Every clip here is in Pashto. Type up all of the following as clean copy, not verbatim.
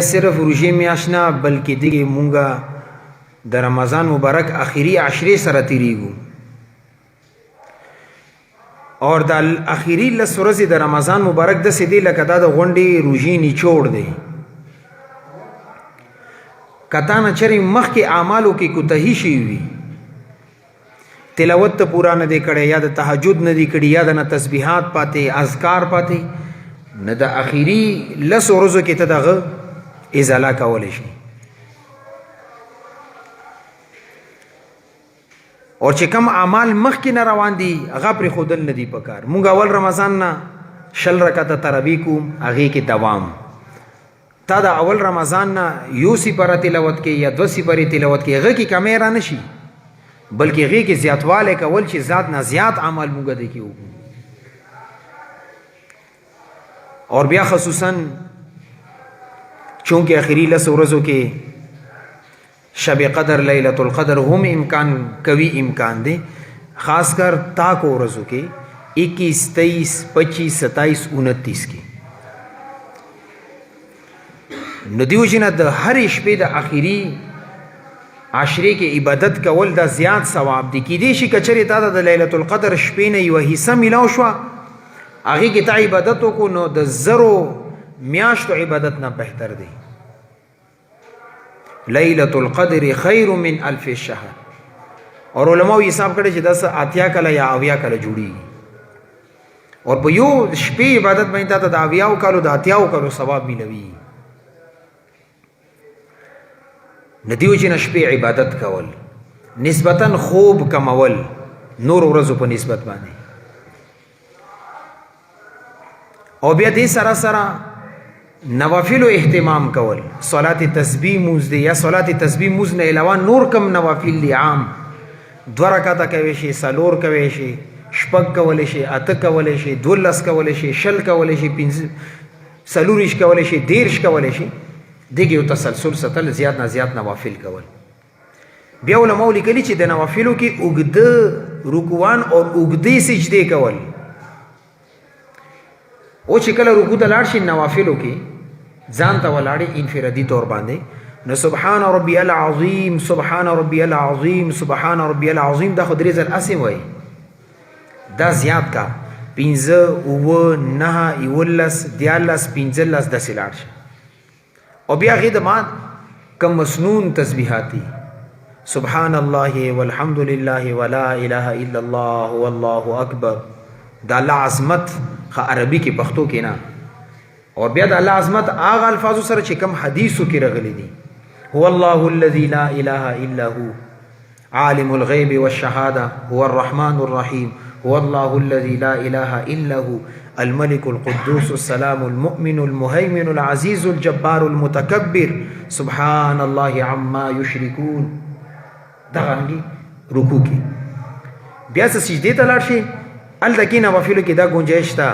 صرف روژې میاشت نه بلکې دغه مونږه د رمضان مبارک اخیری عشرې سره تیریږو اور د اخیری لس ورځې د رمضان مبارک داسې دی لکه دا د غونډې روژې نچوړ دی. که تا نه چرې مخکې اعمالو کې کوتاهي شوي وي، تلاوت ته پورا نه دی کړی، یا د تهجد نه دی کړي، یا د نه تسبیحات پاتې، اذکار پاتې، نه د اخیری لس ورځو کې ته دغه ازاله کولی شي. او چې کم اعمال مخکې نه روان دي هغه پرېښودل نه دي پکار. مونږ اول رمضان نه 20 رکعته تراویح کوو، هغې کې دوام. تا د اول رمضان نه 1 سپاره تلاوت کې یا 2 سپارې تلاوت کې هغه کې کمی را نه شي، بلکې هغې کې زیاتوالی کول چې ذات نه زیات عمل مونږ دې کې وکړو. اور بیا خصوصاً چونکہ آخری لس ورځو کې شب قدر لیلۃ القدر هم امکان کوي، امکان دی خاص کر تاکو ورځو کې 21 23 25 27 29 کې. نو دیو جنا د هر شپې د آخري عشرې کې عبادت کول دا زیات ثواب دی. کیدای شي کچره تا د لیلۃ القدر شپې نه یو حصہ ملاو شو، هغه کې تا عبادت وکړو، نو د زرو میاشتو عبادت نه بهتر دی. لیلۃ القدر خیر من الف شهر. اور علماء حساب کړي چې 10 اتیا کله یا اویا کله جوړیږي، اور په یو شپې عبادت باندې ته د اویاو کالو د اتیاو کالو ثواب ملوي. ندیو چې نشپې عبادت کول، نسبتاً خوب کمول نور ورځو په نسبت باندې، او بیا دې سره سره نوافل اهتمام کول. صلات تسبیح موز دی یا صلات تسبیح موز نه علاوه نور کم نوافل دی عام 2 رکعاته کوي شي، 4 کوي شي، 6 کولی شي، 8 کولی شي، 12 کولی شي، 6 کولی شي، 4 کولی شي، 13 کولی شي. دغه یو تسلسل ستل زیات نه زیات نوافل کول. بیا علماء لیکلي چې د نوافلو کې اوږده رکوعان او اوږدې سجدې کول. او چې کله رکوع ته لاړ شي نوافلو کې ځان ته ولاړې انفرادي طور باندې، نو سبحان ربي العظیم، سبحان ربي العظیم، سبحان ربي العظیم دا خو 3 ځل اسې وایي. دا زیات کا 15 9 11 14 15 داسې لاړ شي. او بیا هغې د ما کم مسنون تسبیحاتي سبحان الله والحمد لله ولا اله الا الله والله اکبر. دا الله عظمت خا عربي کې پښتو کې نه، او بیا د الله عظمت هغه الفاظو سره چې کم حدیثو کې راغلي دي. هو الله الذي لا اله الا هو عالم الغيب والشهاده هو الرحمن الرحيم هو الله الذي لا اله الا هو الملك القدوس السلام المؤمن المهيمن العزيز الجبار المتكبر سبحان الله عما يشركون. دغه رکوع کې بیا سجدې ته لاړ شي، الته کې نوافلو کې دا گنجائش تا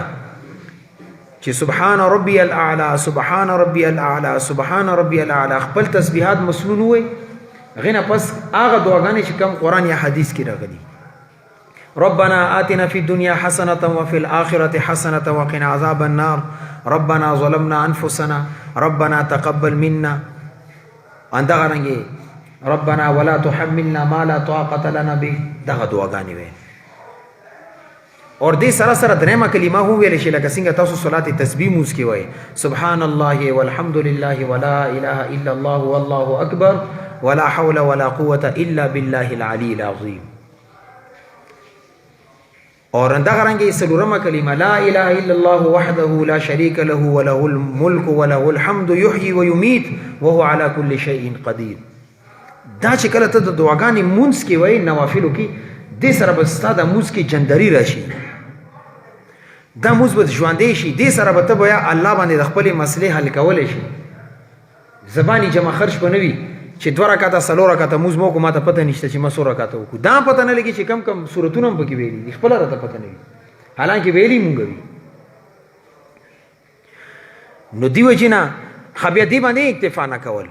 چې سبحان ربي الاعلى سبحان ربي الاعلى سبحان ربي الاعلى خپل تسبیحات مسنون وي. غنه پس هغه دعاګانې چې کوم قرآن یا حدیث کې راغلي. ربنا آتنا في الدنيا حسنة وفي الآخرة حسنة وقنا عذاب النار ربنا ظلمنا أنفسنا ربنا تقبل منا اندغرنګي ربنا ولا تحملنا ما لا طاقة لنا به. دغه دعاګانې وي. اور دې سره سره درېمه کلمه هم ویل شي لکه څنګه تاسو صلات تسبیح موږ کې وایي سبحان الله والحمد لله ولا اله الا الله والله اکبر ولا حول ولا قوة الا بالله العلي العظيم. اور دغه رنګه څلورمه کلمه لا اله الا الله وحده لا شريك له وله الملك وله الحمد يحيي ويميت وهو على كل شيء قدير. دا چې کله ته د دعاګانې مونږ کې وایي نوافلو کې، دې سره به ستا د مونځ کې جندري راشي، دا مونځ به ژوندی شي. دې سره به ته بیا الله باندې د خپلې مسلې حل کولی شي. زباني جمع خرج به نه وي چې 2 رکعاته 4 رکعاته مونځ مو کو ما ته پته نشته چې ما 4 رکعاته وکړو. دا پته نه لګي چې کم کم سورتونه هم پکې ویلي دي، خپله راته پته نه وي، حالانکې ویلي مونږ وي. نو دې وجې نه بیا دې باندې اکتفا نه کول،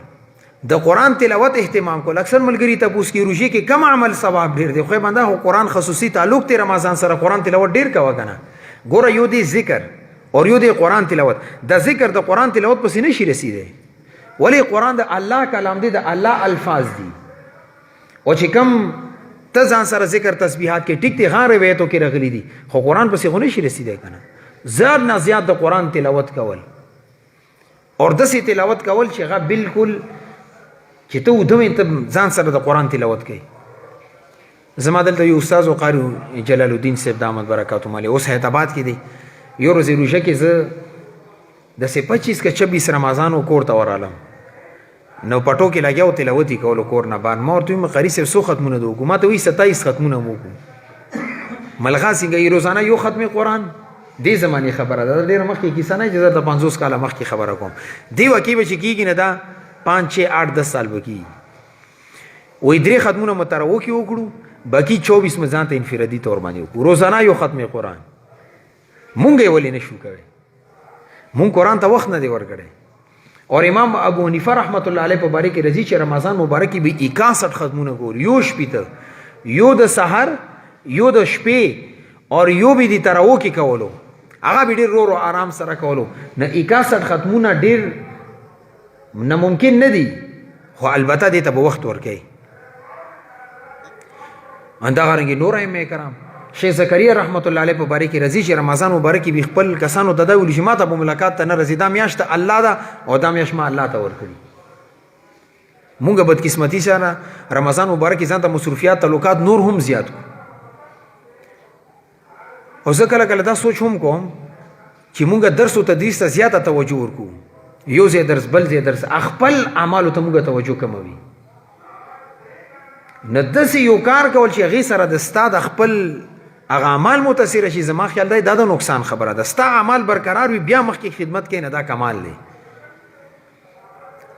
د قرآن تلاوت اهتمام کول. اکثر ملګري تپوس کې روژې کې کم عمل ثواب ډېر دی، خو بنده خو قرآن خصوصي تعلق دی رمضان سره، قرآن تلاوت ډېر کوه که نه. ګوره یو دی ذکر اور یو دی قرآن تلاوت. د ذکر د قرآن تلاوت پسې نشي رسیدی، ولی قرآن د الله کلام دی، د الله الفاظ دي. او چې کم ته ځان سره ذکر تسبیحات کې ټیک دی غان روایتو کې راغلي دي، خو قرآن پسې خو نشي رسیدای کنه. زیات نه زیات د قرآن تلاوت کول اور داسې تلاوت کول چې هغه بالکل چې ته ودوې ته ځان سره د قرآن تلاوت کوي. زما دلته یو استاد قاری جلال الدین صاحب دامت برکاتهم علیه اوس حیدرآباد کې دی. یو ورځ روژه کې زه داسې 25 که 26 رمضان کور ته ورالم، نو پټو کې لګیا و تلاوت یې کولو کور نه باندې. ما ورته ویم قاري صاحب څو ختمونه دي وکړو؟ ما ته وایي 27 ختمونه مو وکړو. ملغا څنګه یې روزانه یو ختم قرآن؟ دې زمانې خبره ده، ډېره مخکې کیسه نه چې زه د 50 کاله مخکې خبره کوم. دې واقع به چې کېږي نه دا 5 6 8 10 سال به کېږي. وایي 3 ختمونه مو تراو کې وکړو، باقي 24 مې ځان ته انفرادي طور باندې وکړو، روزانه یو ختم قرآن. مونږ یې ولې نه شو کوی؟ مونږ قرآن ته وخت نه دی ورکړی. اور امام ابو حنیفه رحمت الله علیه په باره کې راځي چې رمضان مبارک کې به 61 ختمونه کول، یو شپېته، یو د سحر، یو د شپې، اور یو به د تراو کې کولو. هغه به ډېر ورو ورو آرام سره کولو. نه 61 ختمونه ډېر ناممکن نه دي، خو البته دې ته به وخت ورکوي. همدغرنګې نور ائمه کرام شیخ زکریا رحمت الله علیه په باره کې راځي چې رمضان مبارک کې به خپل کسانو ته دا ویلي چې ما ته به ملاقات ته نه راځي، دا میاشت الله ده او دا میاشت ما الله ته ورکړي. مونږ بدقسمتي سره رمضان مبارک کې ځان ته مصروفیات تعلقات نور هم زیات کړو. او زه کله کله دا سوچ هم کوم چې مونږ درس او تدریس ته زیاته توجه ورکو، یو ځای درس بل ځای درس، خپل اعمالو ته مونږ توجه کموي. نه داسې یو کار کول چې هغې سره د ستا د خپل هغه اعمال متاثره شي. زما خیال دی دا د نقصان خبره ده. ستا اعمال برقرار وي بیا مخکې خدمت کوي، نه دا کمال دی.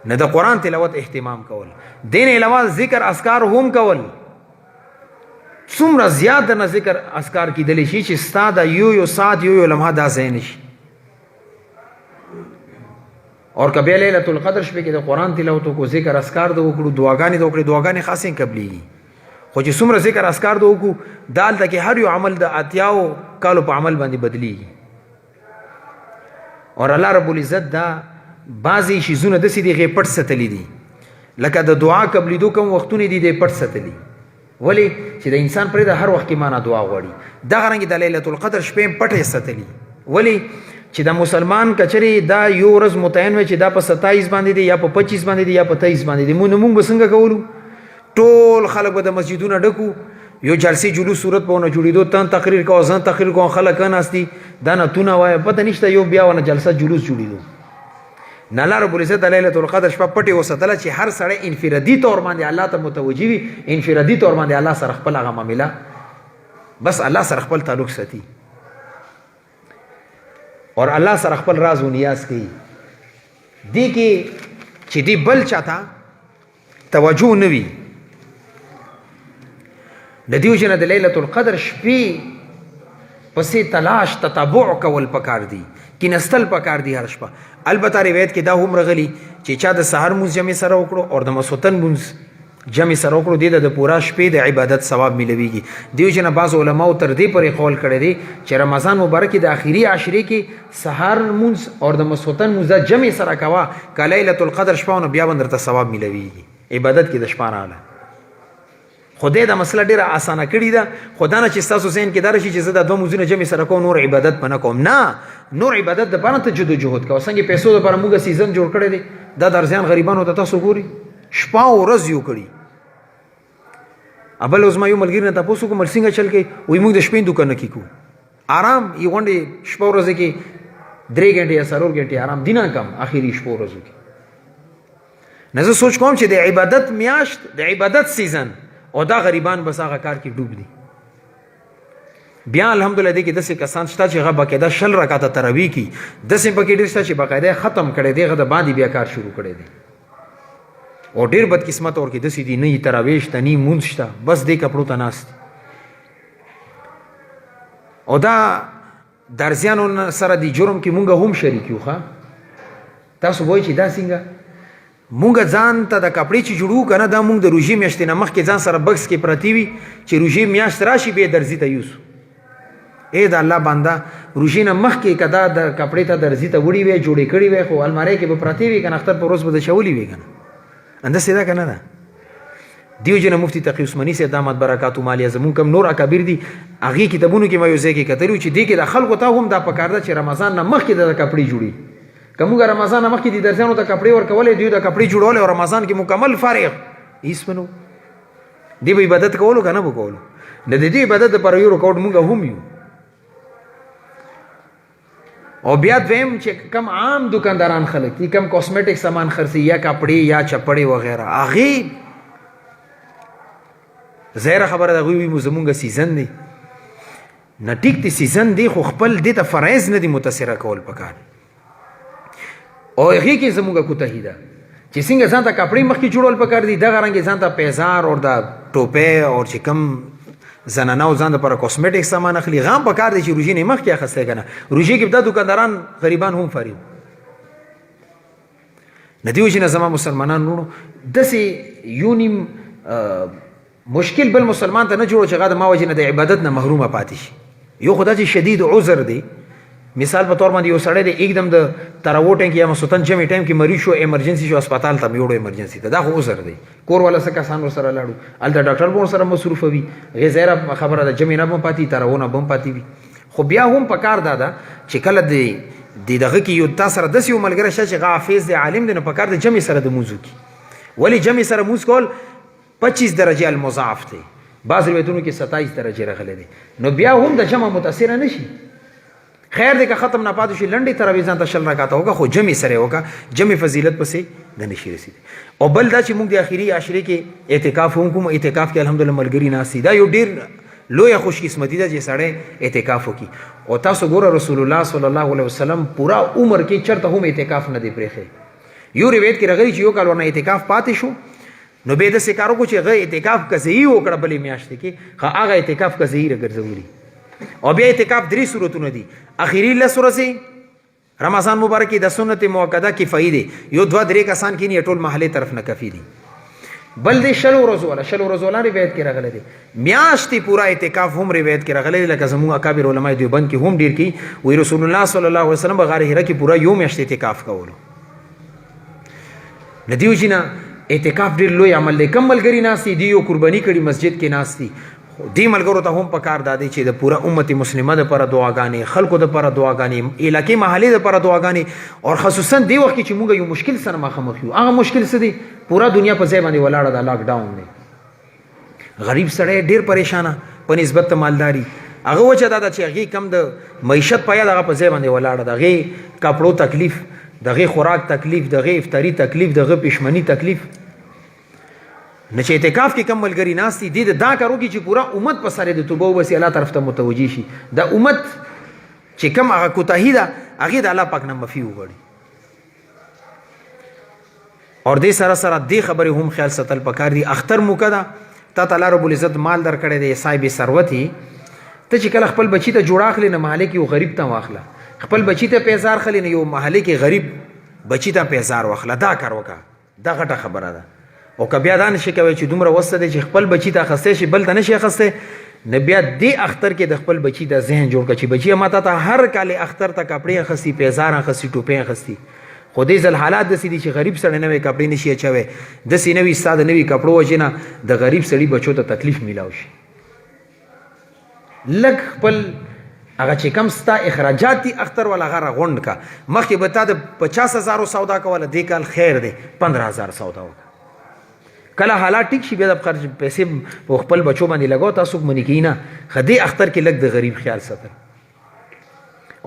نه د قرآن تلاوت اهتمام کول، دین علاوه ذکر اذکار هم کول. څومره زیات نه ذکر اذکار کیدلی شي چې ستا د یو ساعت یو لمحه دا ځای نشي. اور کبه لیلۃ القدر شپه کې د قرآن تلاوت کو ذکر اذکار د وکړو، دعاګانې د وکړو، دعاګانې خاصې قبليږي. خو چې څومره ذکر اذکار د وکړو دالته کې هر یو عمل د اتیاو کالو په عمل باندې بدلیږي. اور الله رب العزت دا بعضی شیزونه داسې دي هغې پټ ستلی دي، لکه د دعا قبلېدو کوم وختونه دي دی پټ ستلی. ولې چې د انسان پرې د هر وخت کې معنا دعا غواړي. دغه رنګې د لیلۃ القدر شپې پټې ستلی. ولې چې د مسلمان کچري دا یو ورځ متعین وي چې دا په 27 باندې دی یا په 25 باندې دی یا په 23 باندې دی، مونږ به څنګه کولو؟ ټول خلک به د مسجدونو ډکو، یو جلسې جلوس صورت به ونه جوړېدو، تن تقریر کوه ځان تقریر کوه، خلک ناستي دا نعتونه وایه، پته نشته یو بیا ونه جلسه جلوس جوړېدو. نه الله رب العزت د لیلۃ القدر شپه پټې وساتله چې هر سړی انفرادي طور باندې الله ته متوجه وي، انفرادي طور باندې الله سره خپل هغه معامله بس الله سره خپل تعلق ساتي اور الله سره خپل راز و نیاز کوي. دې کې چې دې بل چاته توجه نه وي، د دې وجه نه د لیلۃ القدر شپې پسې تلاش تتبع کول پکار دي، کینستل پکار دي هر شپه. البته روایت کې دا هم راغلي چې چا د سحر مونځ جمع سره وکړو او د ماسخوتن مونځ جمع سره وکړو، دې د پورا شپې د عبادت ثواب ملويږي. دې وجه نه بعض علماو تر دې پورې قول کړی دی چې رمضان مبارک د آخري عشرې کې سحر مونځ او د ماسخوتن مونځ جمع سره کوه که لیلۃ القدر شپه نو بیا به درته ثواب ملويږي عبادت کې د شپه نه اعلی. خدای دا مسله ډیره اسانه کړې ده. خدا نه چې تاسو ذهن کې دا راشي چې زه دا دوه مونځونه جمع سره کوم نور عبادت به نه کوم. نه، نور عبادت دپاره ته جدوجهد کوه. څنګه پیسو دپاره موږ سیزن جوړ کړی دی، دا درزیان غریبانو ته تاسو ګوري شپه او ورځ یو کړي. بل اوس ما یو ملګري نه تپوس وکړم څنګه چل کوي، وایي موږ د شپې دوکان نه کیکو آرام یې غونډې شپه ورځې کې 3 غنټې یا 4 غنټې آرام دینه کم اخري شپه ورځو کې. نه زه سوچ کوم چې د عبادت میاشت د عبادت سیزن او دا غریبان بس هغه کار کې ډوب دي. بیا الحمدلله دې کې داسې کسان شته چې هغه باقاعده 60 رکعاته تراویح کوي، داسې پکې ډېر شته چې باقاعده ختم کړی دی، هغه د باندې بیا کار شروع کړی دی. او ډېر بدقسمت اور کې داسې دي نه یې تراویح شته نه یې مونځ شته، بس دې کپړو ته ناست. او دا درزیانو سره د جرم کې مونږ هم شریک یو. تاسو وایئ چې دا څنګه مونږ ځان ته د کپړې چې جوړو که نه دا مونږ د روژې میاشتې نه مخکې ځان سره بکس کې پرتې وي چې روژې میاشت راشي بیا درزي ته یوسو. اے د الله بنده روشي نه مخکې کدا د کپړې ته درځي ته وړي وي جوړې کړي وي خو الماری کې به پرتی وي کنه اختر پر روز به د شولي وي کنه انده سیدا کنه ده دیو جن مفتی تقی عثماني سے دامت برکات مالیه زمون کم نور اکبر دي اغه کتابونو کې مې یوځای کې کتلو چې دې کې د خلکو ته هم دا پکار ده چې رمضان نه مخکې د کپړې جوړي کومه رمضان نه مخکې دي درځانو ته کپړې ورکولې دیو د کپړې جوړول او رمضان کې مکمل فارغ هیڅ منو دی به عبادت کولو کنه به کولو د دې عبادت پر یو ریکارډ مونږ هم یو او بیا دویم چې کم عام دکانداران خلک دي کم کاسمیټک سامان خرڅي یا کپړې یا چپړې وغیرہ اغه زهره خبره ده غوي زمونږ سیزن دی نه ټیک دی سیزن دی خو خپل دې ته فرایض نه دی متاثر کول پکار او هغه کې زمونږ کوتاهی ده چې څنګه ځان ته کپړې مخکې جوړول پکار دي دغه رنګ ځان ته پیزار او د ټوپه او چې کم زنانه او ځان لپاره کاسمیټک سامان اخلي غام پکار دي چې روزي نه مخکې اخسته کنه روزي کې د دکانداران غریبان هم فریب ندیو چې زما مسلمانان نو دسي یونیم مشکل بل مسلمان ته نه جوړ چې غاده ما وجه نه د عبادت نه محرومه پاتې شي یو خدای چې شدید عذر دی مثال په تور باندې یو سړی دی एकदम د تراوټن کې یا مسوتن جمع ټایم کې مریض شو ایمرجنسي شو هسپتال ته یوړو ایمرجنسي ته دا خو عذر دی کور والا څه کسان سره لاړو الته ډاکټر بون سره مصروف وي غیر خبره ده جمع نه بم پاتې تراونه بم پاتې وي خو بیا هم پکار دادا چې کله دی دغه کې یو تاسو سره د یو ملګری شې چې حافظ دی عالم دی نو پکار د جمع سره د موضوع کې ولی جمع سره موضوع کول 25 درجه المضاعف دی بعض روایتونو کې 27 درجه راغلي دي نو بیا هم د جمع متاثر نه شي خیر دې که ختم نه پاتې شي لنډي تراویزان ته شل راکاته وکړه خو جمع سره وکړه جمع فضیلت پسې د نشي رسید او بل دا چې موږ د اخیری عشره کې اعتکاف هم کوم اعتکاف کې الحمدلله ملګری ناسي دا یو ډیر لوی خوش قسمتی ده چې سړی اعتکاف وکي او تاسو ګوره رسول الله صلی الله علیه وسلم پورا عمر کې چرته هم اعتکاف نه دی پرېخه یو روایت کې راغلی چې یو کال ورنه اعتکاف پاتې شو نو به د سکارو کو چې غي اعتکاف کزي وکړه بلې میاشت کې هغه اعتکاف کزي راګرځولي او بیا اعتکاف درې صورتونه دي اخیری له سورته رمضان مبارک د سنت موقته کې فائدې یو دوا درې کسان کې نه ټول محله طرف نه کفي دي بل دې شلو ورځو روایت کې راغلي دي میاشتې پورا اعتکاف هم روایت کې راغلي لکه زموږ اکابر علماء دیوبند کې هم ډیر کې وی رسول الله صلی الله علیه وسلم غار هره کې پورا یو میاشت اعتکاف کولو ندیو جنا اعتکاف ډیر لوی عمل دی کم ملګری ناسي دی یو قرباني کړي مسجد کې ناسي دی ملګرو ته هم پکار دادی چې د پورا امت مسلمه د پر دعاګانې خلکو د پر دعاګانې علاقې محلي د پر دعاګانې او خصوصا دی وخت چې موږ یو مشکل سره مخامخ یو هغه مشکل څه دی پورا دنیا په ځای باندې ولاړه ده لاک ډاون دی غریب سړی ډیر پریشانه په نسبت مالداري هغه وجه دا چې هغه کم د معیشت پیا دغه په ځای باندې ولاړه ده هغه کپړو تکلیف دغه خوراک تکلیف دغه افطاری تکلیف دغه پښمنی تکلیف نشه اعتکاف کې کم ملګری ناستی دي دا کارو کې چې پورا امت په سره د توبه وسی الله طرف ته متوجي شي دا امت چې کم هغه کوتاهی ده هغه د الله پاک نه مفي وغړي اور دې سره سره دې خبره هم خیال ساتل پکار دي اختر موکدا تا تعالی رب العزت مال در کړي دی صاحب ثروت ته چې کله خپل بچی ته جوړاخلی نه مالک یو غریب ته واخله خپل بچی ته پیزار خلی نه یو محله کې غریب بچی ته پیزار واخله دا کار وکا دا غټه خبره ده او که بیا دا نشي کوي چې دومره وسته دی چې خپل بچی ته خسته شي بل ته نشي خسته نه بیا دې اختر کې د خپل بچی د ذهن جوړ کړي چې بچی ماته ته هر کال اختر ته کپڑے خسي پیزار خسي ټوپې خسي خو دې ځل حالات د سړي چې غریب سړی نه وي کپڑے نشي اچوي د سینوي ساده نوي کپړو وجنه د غریب سړي بچو ته تکلیف میلاو شي لګ خپل هغه چې کم ستا اخراجات دي اختر ولا غره غونډ کا مخکې به تا د 50000 سودا کوله دې کال خیر دی 15000 سودا وکړه کله حالات ټیک شي بیا د خرج پیسې په خپل بچو باندې لګاو تاسو منی کینا خدي اختر کې لګ د غریب خیال ساتل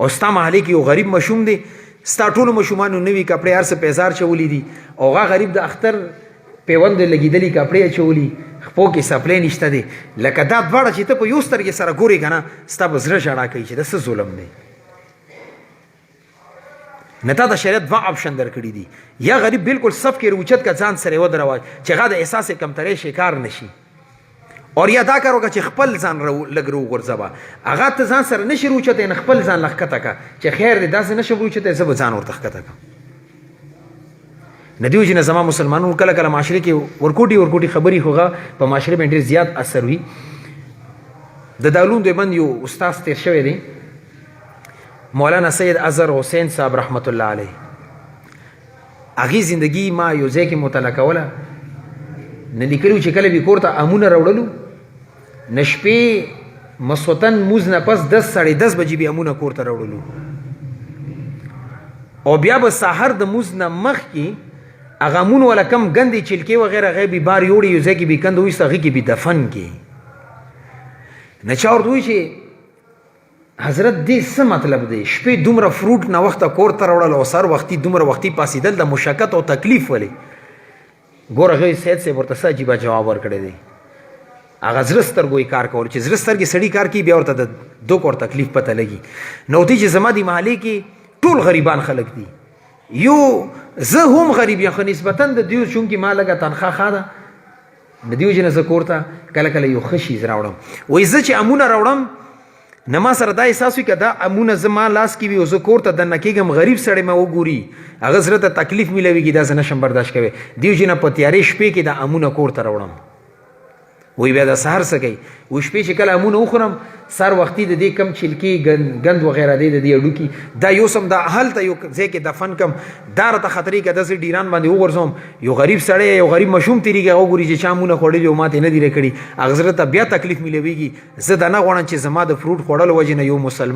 او ستا محلي کې یو غریب مشوم دی ستا ټول مشومان نوې کپڑے هر څه پیزار چولی دي او هغه غریب د اختر پیوند لګیدلی کپڑے چولی خپو کې سپلې نشته دي لکه دا دواړه چې ته په یو سترګې سره ګوري کنه ستا بزره شړا کوي چې د څه ظلم دی نتا د شریعت دوا اپشن درکړي دي یا غریب بالکل صف کې روچت کا ځان سره ودروا چې غا د احساس کمترې شکار نشي اور یا دا کارو چې خپل ځان لګرو ورځبا هغه ته ځان سره نشي روچت نه خپل ځان لخته کا چې خیر دې داسې نشي روچت زب ځان ورته خته کا ندیو جن زما مسلمانانو کله کله معاشره کې ورکوټي خبري خوغه په معاشره باندې زیات اثر وي د دالون دیوبند یو استاد تیر شوی دی مولانا سید اظهر حسین صاحب رحمت الله علیه. هغې زندگی ما یو ځای کې مطالعه کوله، نه لیکلي چې کله به کور ته امونه راوړلو نه شپې مسوتن موز نه پس 10 ساړه 10 بجې به امونه کور ته راوړلو، او بیا به سحر د موز نه مخکې هغه امون ولا کم ګندې چلکې وغیره هغې به بار یوړي یو ځای کې به کند وایست هغې کې به دفن کې. نه چا ورته وایي چې حضرت دې څه مطلب دی؟ شپې دومره فروټ نه وخته کور ته راوړل او سهار وختي دومره وختي پاسېدل د مشقت او تکلیف ولې؟ ګوره هغې سید صاحب ورته څه عجیبه جواب ورکړی دی. هغه زړه سترګو یې کار کول چې زړه سترګې سړي کار کوي بیا ورته د دوک اور تکلیف پته لګي. نو تی چې زما د محلې کې ټول غریبان خلک دي، یو زه هم غریب یم خو نسبتا د دیو چونکې ما لږه تنخواه ښه ده د دیو جنه زه کور ته کله کله یو ښه شیز راوړم. وایي زه چې امونه راوړم نه ما سره دا احساس وي که دا امونه زما لاس کې وي او زه کور ته دننه کېږم غریب سړی مې وګوري هغه زړه ته تکلیف میلویږي دا زه نشم برداشت کوی. دیو جنه په تیارې شپې کې دا امونه کور ته راوړم. وی بیا د سهار څه کوي؟ وی شپې چې کله امونه وخورم سهار وختي د دې کم چلکې ګند وغیره دی د دې هډوکي دا یوسم دا هلته یو ځای کې دفن کم دا راته خطرې که داسې ډیران باندې وغورځوم یو غریب سړی یو غریب ماشوم تېرېږي هغه وګوري چې چا امونه خوړلي او ماته نه دي راکړي هغه زړه ته بیا تکلیف میلویږي. زه دا نه غواړم چې زما د فروټ خوړلو وجې نه یو مسلمان